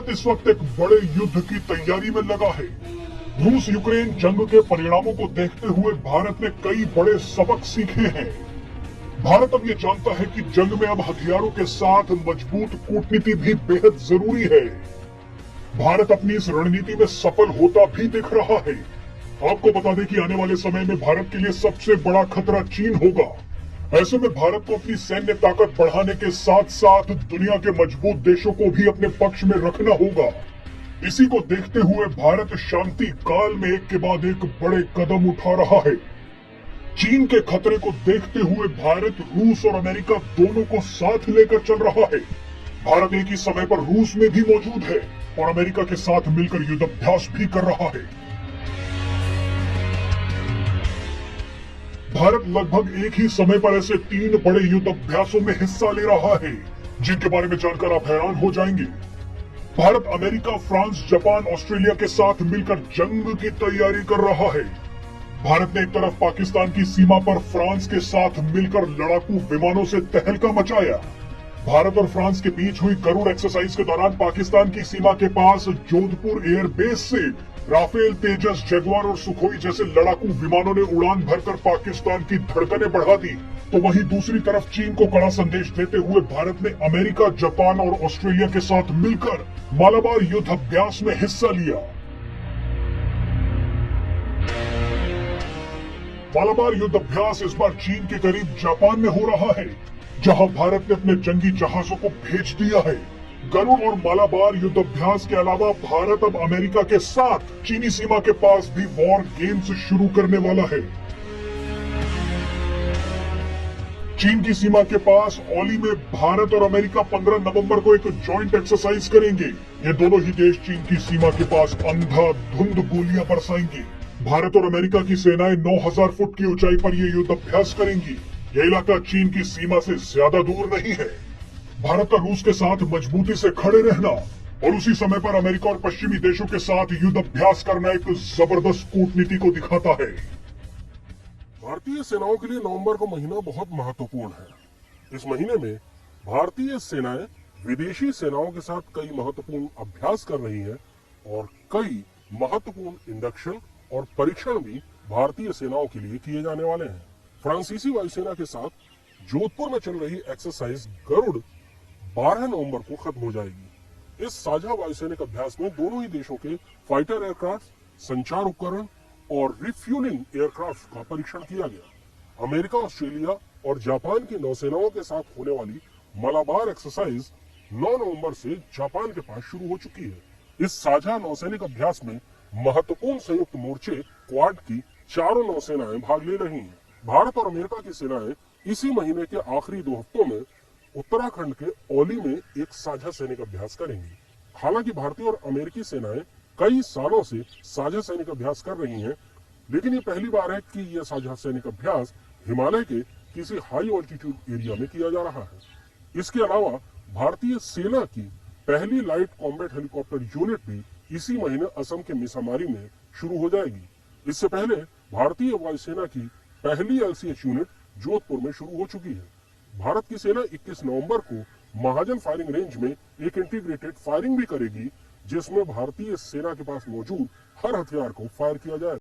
भारत इस वक्त एक बड़े युद्ध की तैयारी में लगा है। रूस यूक्रेन जंग के परिणामों को देखते हुए भारत ने कई बड़े सबक सीखे हैं। भारत अब ये जानता है कि जंग में अब हथियारों के साथ मजबूत कूटनीति भी बेहद जरूरी है। भारत अपनी इस रणनीति में सफल होता भी दिख रहा है। आपको बता दें कि आने वाले समय में भारत के लिए सबसे बड़ा खतरा चीन होगा। ऐसे में भारत को अपनी सैन्य ताकत बढ़ाने के साथ साथ दुनिया के मजबूत देशों को भी अपने पक्ष में रखना होगा। इसी को देखते हुए भारत शांति काल में एक के बाद एक बड़े कदम उठा रहा है। चीन के खतरे को देखते हुए भारत रूस और अमेरिका दोनों को साथ लेकर चल रहा है। भारत एक ही समय पर रूस में भी मौजूद है और अमेरिका के साथ मिलकर युद्धाभ्यास भी कर रहा है। भारत लगभग एक ही समय पर ऐसे 3 बड़े युद्धाभ्यासों में हिस्सा ले रहा है, जिनके बारे में जानकर आप हैरान हो जाएंगे। Bharat America, France, Japan, Australia के साथ मिलकर जंग की तैयारी कर रहा है। भारत ने एक तरफ पाकिस्तान की सीमा पर फ्रांस के साथ मिलकर लड़ाकू विमानों से तहलका मचाया। भारत और फ्रांस के बीच हुई गरुड़ एक्सरसाइज के दौरान पाकिस्तान की सीमा के पास जोधपुर एयरबेस से राफेल, तेजस, जगुआर और सुखोई जैसे लड़ाकू विमानों ने उड़ान भरकर पाकिस्तान की धड़कनें बढ़ा दी। तो वहीं दूसरी तरफ चीन को कड़ा संदेश देते हुए भारत ने अमेरिका, जापान और ऑस्ट्रेलिया के साथ मिलकर मालाबार युद्धाभ्यास में हिस्सा लिया। मालाबार युद्धाभ्यास इस बार चीन के करीब जापान में हो रहा है, जहां भारत ने अपने जंगी जहाजों को भेज दिया है। गरुड़ और मालाबार युद्धाभ्यास के अलावा भारत अब अमेरिका के साथ चीनी सीमा के पास भी वॉर गेम्स शुरू करने वाला है। चीन की सीमा के पास औली में भारत और अमेरिका 15 नवंबर को एक जॉइंट एक्सरसाइज करेंगे। ये दोनों ही देश चीन की सीमा के पास अंधाधुंध गोलियां बरसाएंगे। भारत और अमेरिका की सेनाएं 9000 फुट की ऊंचाई पर ये युद्धाभ्यास करेंगी। यह इलाका चीन की सीमा से ज्यादा दूर नहीं है। भारत का रूस के साथ मजबूती से खड़े रहना और उसी समय पर अमेरिका और पश्चिमी देशों के साथ युद्धाभ्यास करना एक जबरदस्त कूटनीति को दिखाता है। भारतीय सेनाओं के लिए नवंबर का महीना बहुत महत्वपूर्ण है। इस महीने में भारतीय सेनाएं विदेशी सेनाओं के साथ कई महत्वपूर्ण अभ्यास कर रही हैं और कई महत्वपूर्ण इंडक्शन और परीक्षण भी भारतीय सेनाओं के लिए किए जाने वाले हैं। फ्रांसीसी वायुसेना के साथ जोधपुर में चल रही एक्सरसाइज गरुड़ 12 नवंबर को खत्म हो जाएगी। इस साझा वायुसैनिक अभ्यास में दोनों ही देशों के फाइटर एयरक्राफ्ट, संचार उपकरण और रिफ्यूलिंग एयरक्राफ्ट का परीक्षण किया गया। अमेरिका, ऑस्ट्रेलिया और जापान की नौसेनाओं के साथ होने वाली मालाबार एक्सरसाइज 9 नवंबर से जापान के पास शुरू हो चुकी है। इस साझा नौसैनिक अभ्यास में महत्वपूर्ण संयुक्त मोर्चे क्वाड की चारों नौसेनाएं भाग ले रही हैं। भारत और अमेरिका की सेनाएं इसी महीने के आखिरी 2 हफ्तों में उत्तराखंड के औली में एक साझा सैनिक अभ्यास करेंगी। हालांकि भारतीय और अमेरिकी सेनाएं कई सालों से साझा सैनिक अभ्यास कर रही हैं, लेकिन ये पहली बार है कि यह साझा सैनिक अभ्यास हिमालय के किसी हाई ऑल्टीट्यूड एरिया में किया जा रहा है। इसके अलावा भारतीय सेना की पहली लाइट कॉम्बैट हेलीकॉप्टर यूनिट भी इसी महीने असम के मिसामारी में शुरू हो जाएगी। इससे पहले भारतीय वायुसेना की पहली LCH यूनिट जोधपुर में शुरू हो चुकी है। भारत की सेना 21 नवंबर को महाजन फायरिंग रेंज में एक इंटीग्रेटेड फायरिंग भी करेगी, जिसमें भारतीय सेना के पास मौजूद हर हथियार को फायर किया जाएगा।